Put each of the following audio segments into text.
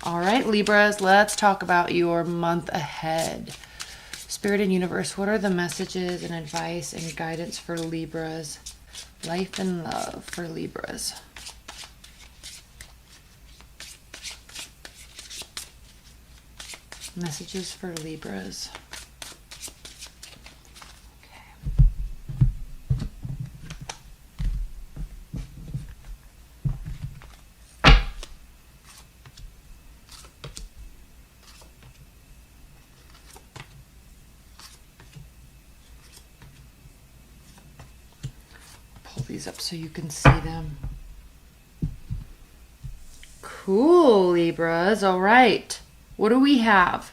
All right, Libras, let's talk about your month ahead. Spirit and universe, what are the messages and advice and guidance for Libras? Life and love for Libras. Messages for Libras. Pull these up so you can see them. Cool, Libras. All right. What do we have?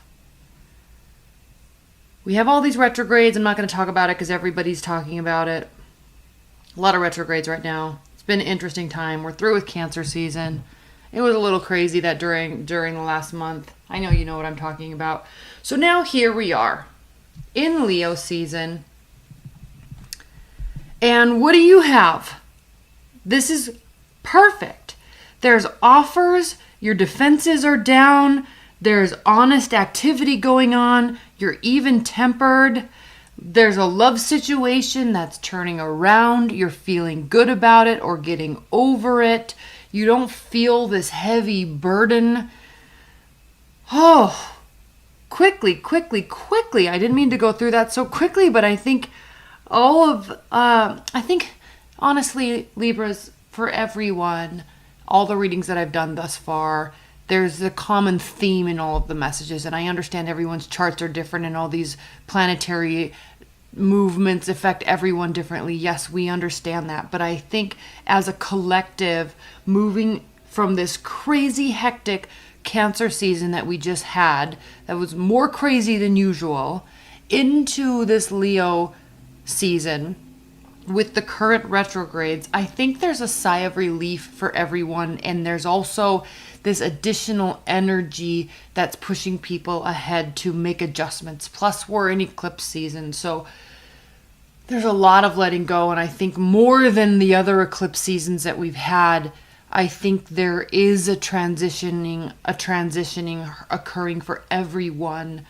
We have all these retrogrades. I'm not going to talk about it because everybody's talking about it. A lot of retrogrades right now. It's been an interesting time. We're through with Cancer season. It was a little crazy that during the last month. I know you know what I'm talking about. So now here we are in Leo season. And what do you have? This is perfect. There's offers. Your defenses are down. There's honest activity going on. You're even-tempered. There's a love situation that's turning around. You're feeling good about it or getting over it. You don't feel this heavy burden. Oh, quickly. I didn't mean to go through that so quickly, but I think honestly, Libras, for everyone, all the readings that I've done thus far, there's a common theme in all of the messages, and I understand everyone's charts are different and all these planetary movements affect everyone differently. Yes, we understand that, but I think as a collective, moving from this crazy, hectic Cancer season that we just had, that was more crazy than usual, into this Leo season with the current retrogrades, I think there's a sigh of relief for everyone, and there's also this additional energy that's pushing people ahead to make adjustments. Plus, we're in eclipse season, so there's a lot of letting go, and I think more than the other eclipse seasons that we've had, I think there is a transitioning occurring for everyone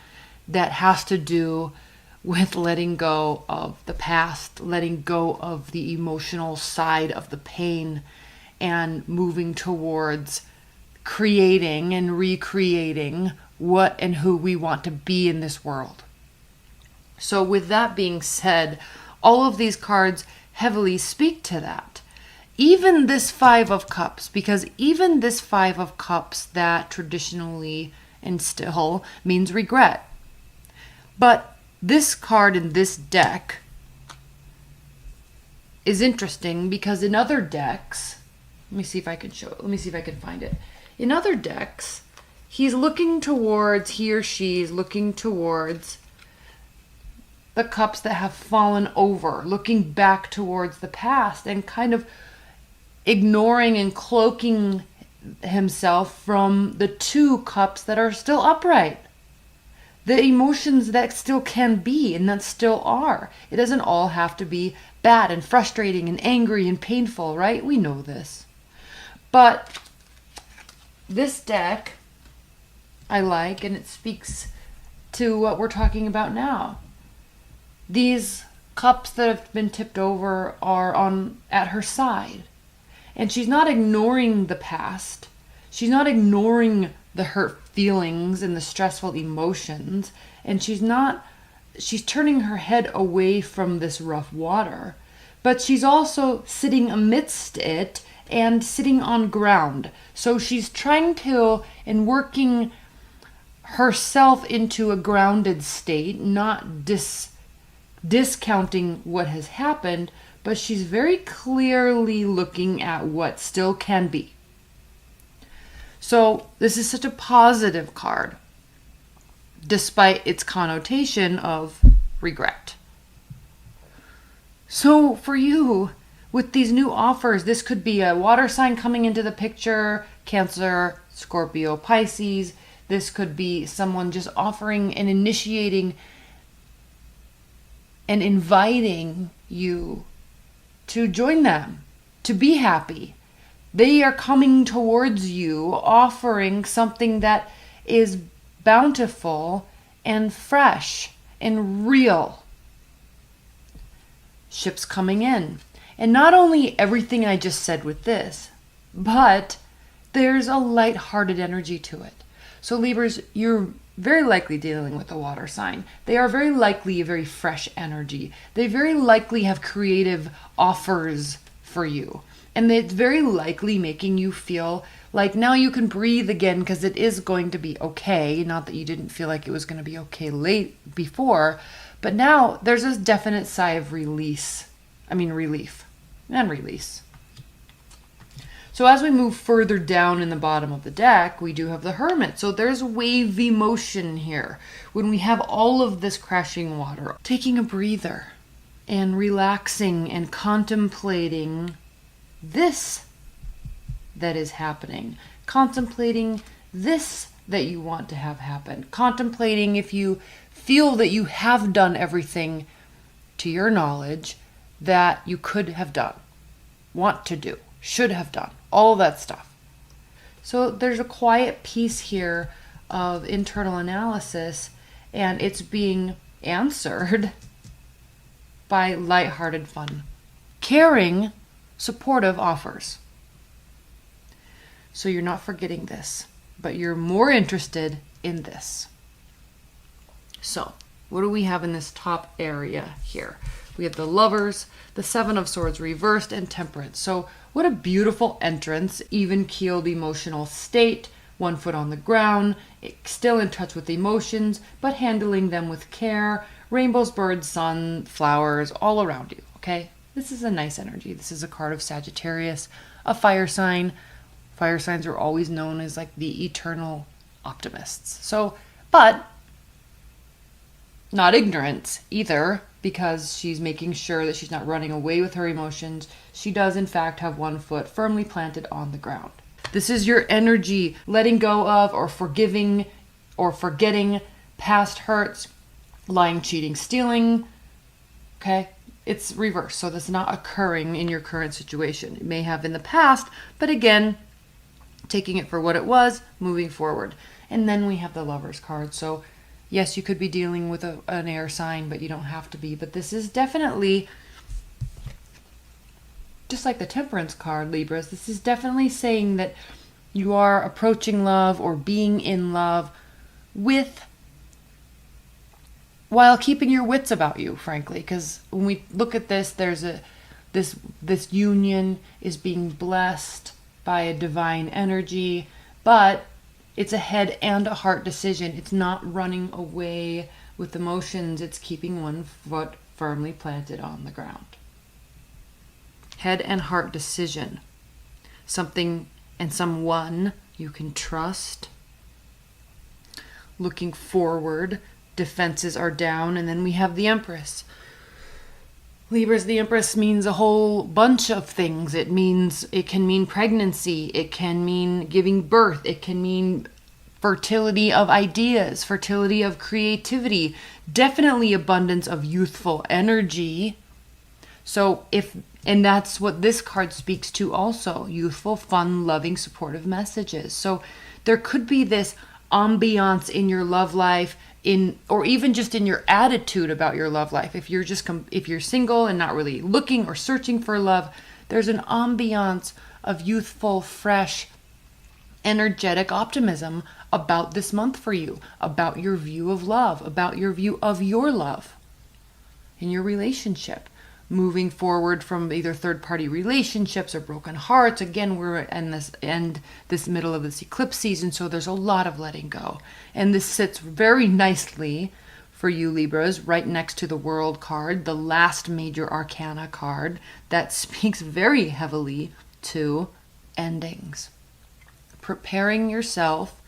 that has to do with letting go of the past, letting go of the emotional side of the pain, and moving towards creating and recreating what and who we want to be in this world. So with that being said, all of these cards heavily speak to that. Even this Five of Cups, because even this Five of Cups that traditionally and still means regret. But this card in this deck is interesting because in other decks, let me see if I can show it. Let me see if I can find it. In other decks, he or she is looking towards the cups that have fallen over, looking back towards the past and kind of ignoring and cloaking himself from the two cups that are still upright. The emotions that still can be and that still are. It doesn't all have to be bad and frustrating and angry and painful, right? We know this. But this deck I like, and it speaks to what we're talking about now. These cups that have been tipped over are at her side. And she's not ignoring the past. She's not ignoring the hurt feelings and the stressful emotions. And she's turning her head away from this rough water. But she's also sitting amidst it and sitting on ground. So she's trying to and working herself into a grounded state, not discounting what has happened, but she's very clearly looking at what still can be. So this is such a positive card, despite its connotation of regret. So for you, with these new offers, this could be a water sign coming into the picture, Cancer, Scorpio, Pisces. This could be someone just offering and initiating and inviting you to join them, to be happy, They are coming towards you, offering something that is bountiful and fresh and real. Ships coming in. And not only everything I just said with this, but there's a light-hearted energy to it. So Libras, you're very likely dealing with a water sign. They are very likely a very fresh energy. They very likely have creative offers for you. And it's very likely making you feel like now you can breathe again because it is going to be okay. Not that you didn't feel like it was going to be okay late before, but now there's this definite sigh of relief and release. So as we move further down in the bottom of the deck, we do have the Hermit. So there's wavy motion here. When we have all of this crashing water, taking a breather and relaxing and contemplating this that is happening, contemplating this that you want to have happen, contemplating if you feel that you have done everything to your knowledge that you could have done, want to do, should have done, all that stuff. So there's a quiet piece here of internal analysis, and it's being answered by lighthearted fun, caring, supportive offers. So you're not forgetting this, but you're more interested in this. So what do we have in this top area here? We have the Lovers, the Seven of Swords reversed, and Temperance. So what a beautiful entrance, even-keeled emotional state, 1 foot on the ground, still in touch with emotions, but handling them with care, rainbows, birds, sun, flowers, all around you, okay? This is a nice energy. This is a card of Sagittarius, a fire sign. Fire signs are always known as like the eternal optimists. So, but not ignorance either, because she's making sure that she's not running away with her emotions. She does, in fact, have 1 foot firmly planted on the ground. This is your energy, letting go of or forgiving or forgetting past hurts, lying, cheating, stealing. Okay? It's reversed, so that's not occurring in your current situation. It may have in the past, but again, taking it for what it was, moving forward. And then we have the Lovers card. So yes, you could be dealing with an air sign, but you don't have to be. But this is definitely, just like the Temperance card, Libras, this is definitely saying that you are approaching love or being in love with, while keeping your wits about you, frankly. Because when we look at this, there's this union is being blessed by a divine energy, but it's a head and a heart decision. It's not running away with emotions. It's keeping 1 foot firmly planted on the ground. Head and heart decision. Something and someone you can trust. Looking forward. Defenses are down. And then we have the Empress. Libras, the Empress means a whole bunch of things. It can mean pregnancy. It can mean giving birth. It can mean fertility of ideas, fertility of creativity, definitely abundance of youthful energy. So and that's what this card speaks to also, youthful, fun, loving, supportive messages. So there could be this ambiance in your love life, or even just in your attitude about your love life. If you're single and not really looking or searching for love, there's an ambiance of youthful, fresh, energetic optimism about this month for you, about your view of love, about your view of your love in your relationship. Moving forward from either third-party relationships or broken hearts. Again, we're in this middle of this eclipse season, so there's a lot of letting go. And this sits very nicely for you, Libras, right next to the World card, the last major arcana card that speaks very heavily to endings. Preparing yourself,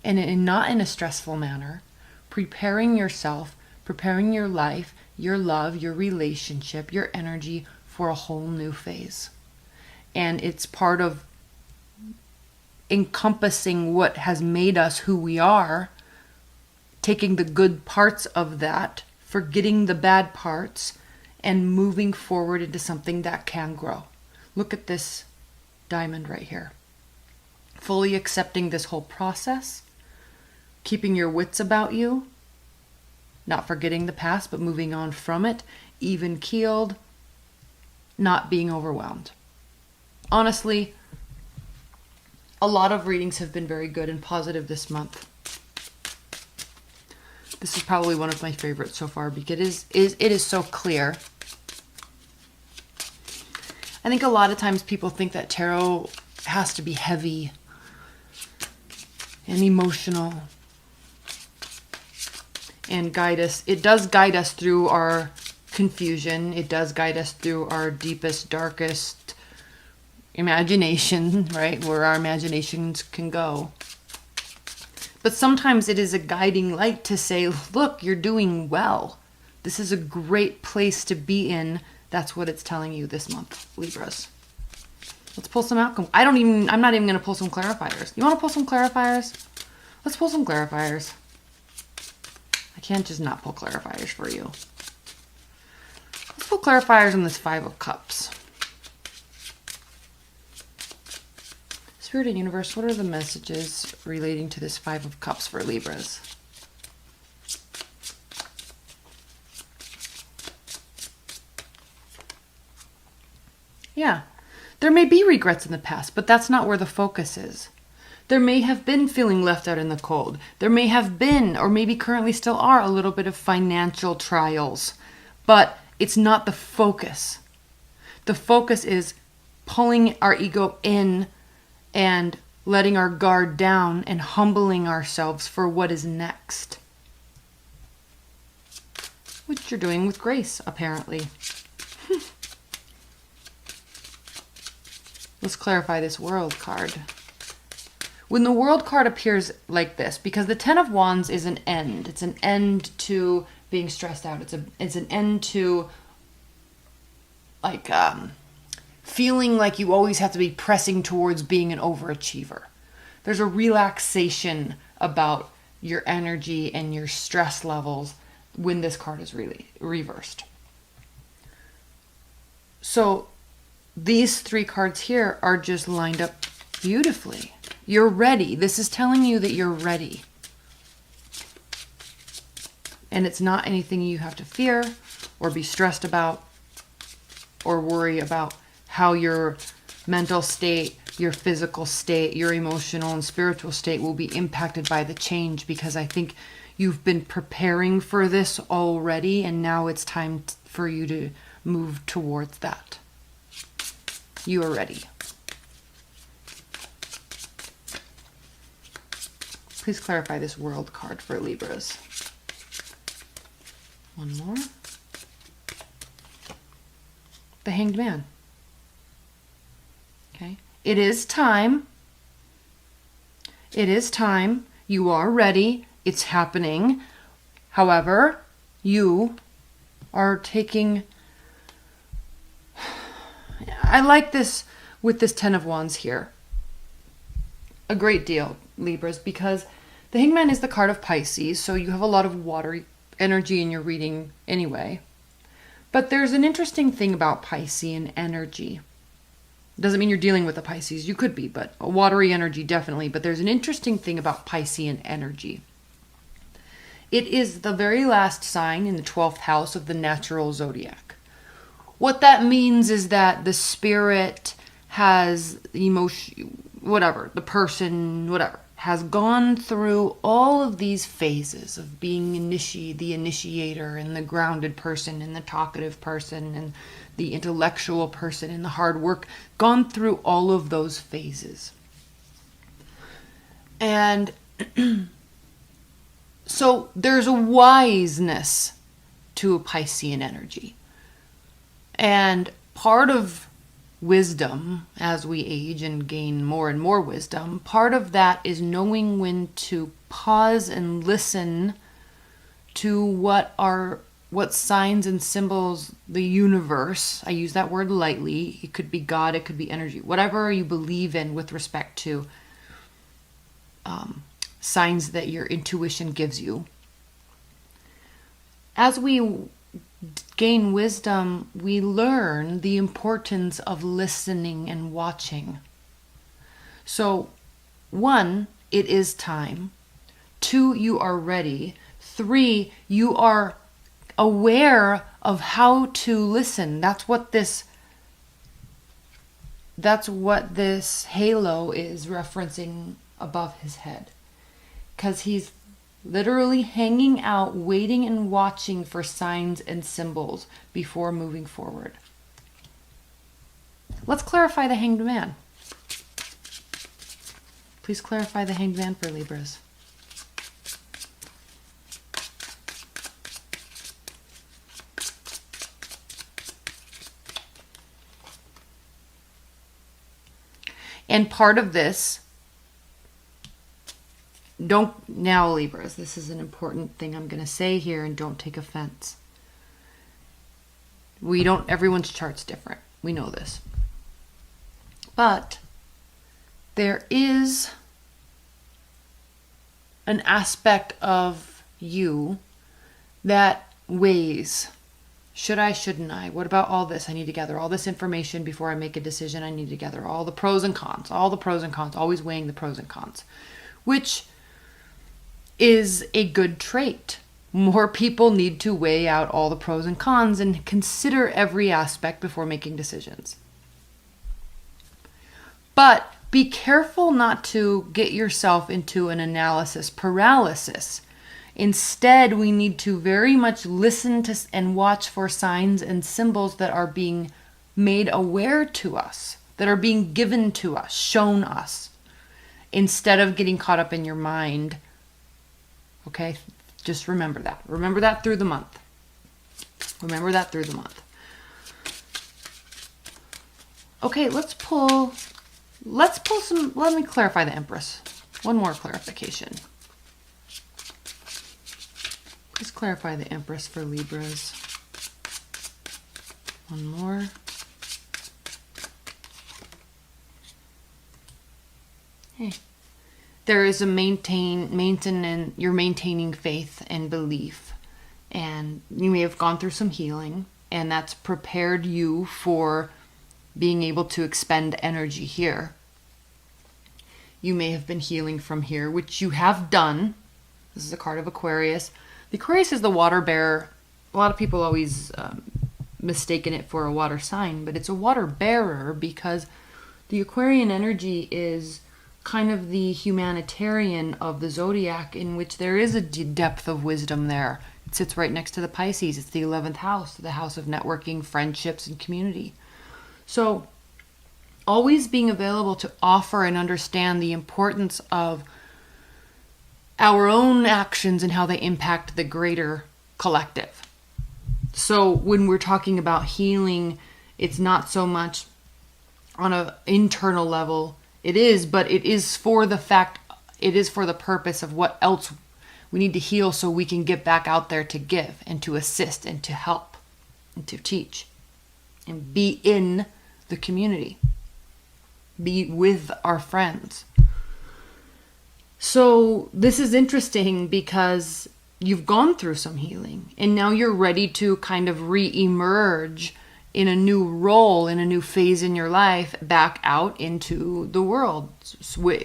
and not in a stressful manner, preparing yourself, preparing your life, your love, your relationship, your energy for a whole new phase. And it's part of encompassing what has made us who we are, taking the good parts of that, forgetting the bad parts, and moving forward into something that can grow. Look at this diamond right here. Fully accepting this whole process, keeping your wits about you, not forgetting the past, but moving on from it, even keeled, not being overwhelmed. Honestly, a lot of readings have been very good and positive this month. This is probably one of my favorites so far because it is so clear. I think a lot of times people think that tarot has to be heavy and emotional and guide us. It does guide us through our confusion. It does guide us through our deepest, darkest imagination, right? Where our imaginations can go. But sometimes it is a guiding light to say, look, you're doing well. This is a great place to be in. That's what it's telling you this month, Libras. Let's pull some outcome. I'm not even going to pull some clarifiers. You want to pull some clarifiers? Let's pull some clarifiers. I can't just not pull clarifiers for you. Let's pull clarifiers on this Five of Cups. Spirit and Universe, what are the messages relating to this Five of Cups for Libras? Yeah, there may be regrets in the past, but that's not where the focus is. There may have been feeling left out in the cold. There may have been, or maybe currently still are, a little bit of financial trials, but it's not the focus. The focus is pulling our ego in and letting our guard down and humbling ourselves for what is next. Which you're doing with grace, apparently. Let's clarify this World card. When the World card appears like this, because the Ten of Wands is an end. It's an end to being stressed out. It's an end to like feeling like you always have to be pressing towards being an overachiever. There's a relaxation about your energy and your stress levels when this card is really reversed. So these three cards here are just lined up beautifully. You're ready. This is telling you that you're ready. And it's not anything you have to fear or be stressed about or worry about how your mental state, your physical state, your emotional and spiritual state will be impacted by the change, because I think you've been preparing for this already, and now it's time for you to move towards that. You are ready. Please clarify this World card for Libras. One more. The Hanged Man. Okay. It is time. It is time. You are ready. It's happening. However, you are taking... I like this with this Ten of Wands here a great deal, Libras, because the Hanged Man is the card of Pisces, so you have a lot of watery energy in your reading anyway. But there's an interesting thing about Piscean energy. Doesn't mean you're dealing with a Pisces. You could be, but a watery energy definitely. But there's an interesting thing about Piscean energy. It is the very last sign in the 12th house of the natural zodiac. What that means is that the spirit has emotion, whatever, the person, whatever, has gone through all of these phases of being the initiator and the grounded person and the talkative person and the intellectual person and the hard work, gone through all of those phases. And so there's a wiseness to a Piscean energy. And part of wisdom, as we age and gain more and more wisdom, part of that is knowing when to pause and listen to what signs and symbols the universe, I use that word lightly, it could be God, it could be energy, whatever you believe in with respect to signs that your intuition gives you. As we gain wisdom, we learn the importance of listening and watching. So 1, it is time. 2, you are ready. 3, you are aware of how to listen. That's what this halo is referencing above his head. Because he's literally hanging out, waiting and watching for signs and symbols before moving forward. Let's clarify the Hanged Man. Please clarify the Hanged Man for Libras. And part of this, now Libras, this is an important thing I'm going to say here, and don't take offense. Everyone's chart's different. We know this. But there is an aspect of you that weighs. Should I, shouldn't I? What about all this? I need to gather all this information before I make a decision. I need to gather all the pros and cons, always weighing the pros and cons, which is a good trait. More people need to weigh out all the pros and cons and consider every aspect before making decisions. But be careful not to get yourself into an analysis paralysis. Instead, we need to very much listen to and watch for signs and symbols that are being made aware to us, that are being given to us, shown us, instead of getting caught up in your mind. Okay? Just remember that. Remember that through the month. Remember that through the month. Okay, let's pull some, let me clarify the Empress. One more clarification. Please clarify the Empress for Libras. One more. Hey. There is a you're maintaining faith and belief. And you may have gone through some healing, and that's prepared you for being able to expend energy here. You may have been healing from here, which you have done. This is a card of Aquarius. The Aquarius is the water bearer. A lot of people always mistaken it for a water sign, but it's a water bearer because the Aquarian energy is kind of the humanitarian of the zodiac, in which there is a depth of wisdom there. It sits right next to the Pisces. It's the 11th house, the house of networking, friendships, and community. So always being available to offer and understand the importance of our own actions and how they impact the greater collective. So when we're talking about healing, it's not so much on an internal level. It is, but it is for the purpose of what else we need to heal so we can get back out there to give and to assist and to help and to teach and be in the community, be with our friends. So this is interesting because you've gone through some healing and now you're ready to kind of re-emerge in a new role, in a new phase in your life, back out into the world,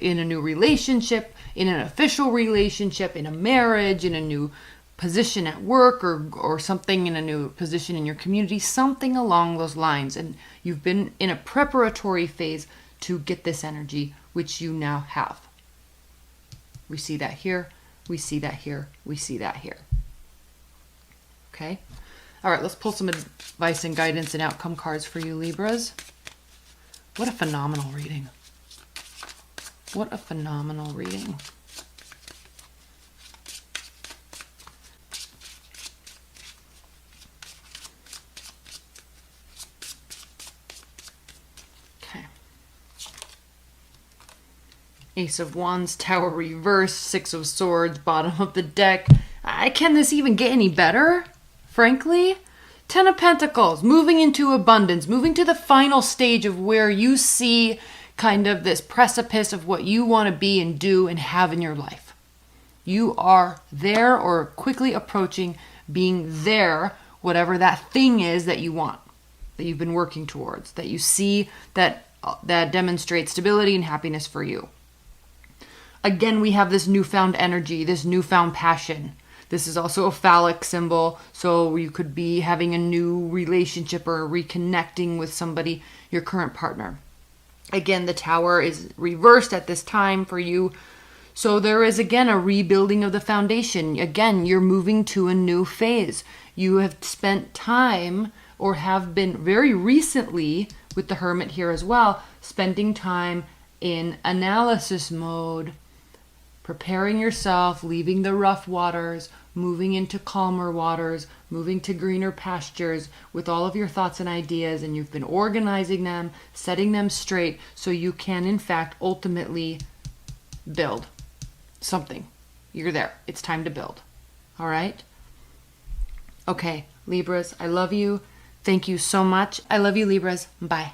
in a new relationship, in an official relationship, in a marriage, in a new position at work, or something, in a new position in your community, something along those lines. And you've been in a preparatory phase to get this energy, which you now have. We see that here, we see that here, we see that here. Okay? All right, let's pull some advice and guidance and outcome cards for you, Libras. What a phenomenal reading. What a phenomenal reading. Okay. Ace of Wands, Tower reverse, Six of Swords, bottom of the deck. Can this even get any better? Frankly, Ten of Pentacles, moving into abundance, moving to the final stage of where you see kind of this precipice of what you want to be and do and have in your life. You are there or quickly approaching being there, whatever that thing is that you want, that you've been working towards, that you see that that demonstrate stability and happiness for you. Again, we have this newfound energy, this newfound passion. This is also a phallic symbol, so you could be having a new relationship or reconnecting with somebody, your current partner. Again, the Tower is reversed at this time for you. So there is, again, a rebuilding of the foundation. Again, you're moving to a new phase. You have spent time, or have been very recently, with the Hermit here as well, spending time in analysis mode, preparing yourself, leaving the rough waters, moving into calmer waters, moving to greener pastures with all of your thoughts and ideas, and you've been organizing them, setting them straight so you can, in fact, ultimately build something. You're there. It's time to build. All right? Okay, Libras, I love you. Thank you so much. I love you, Libras. Bye.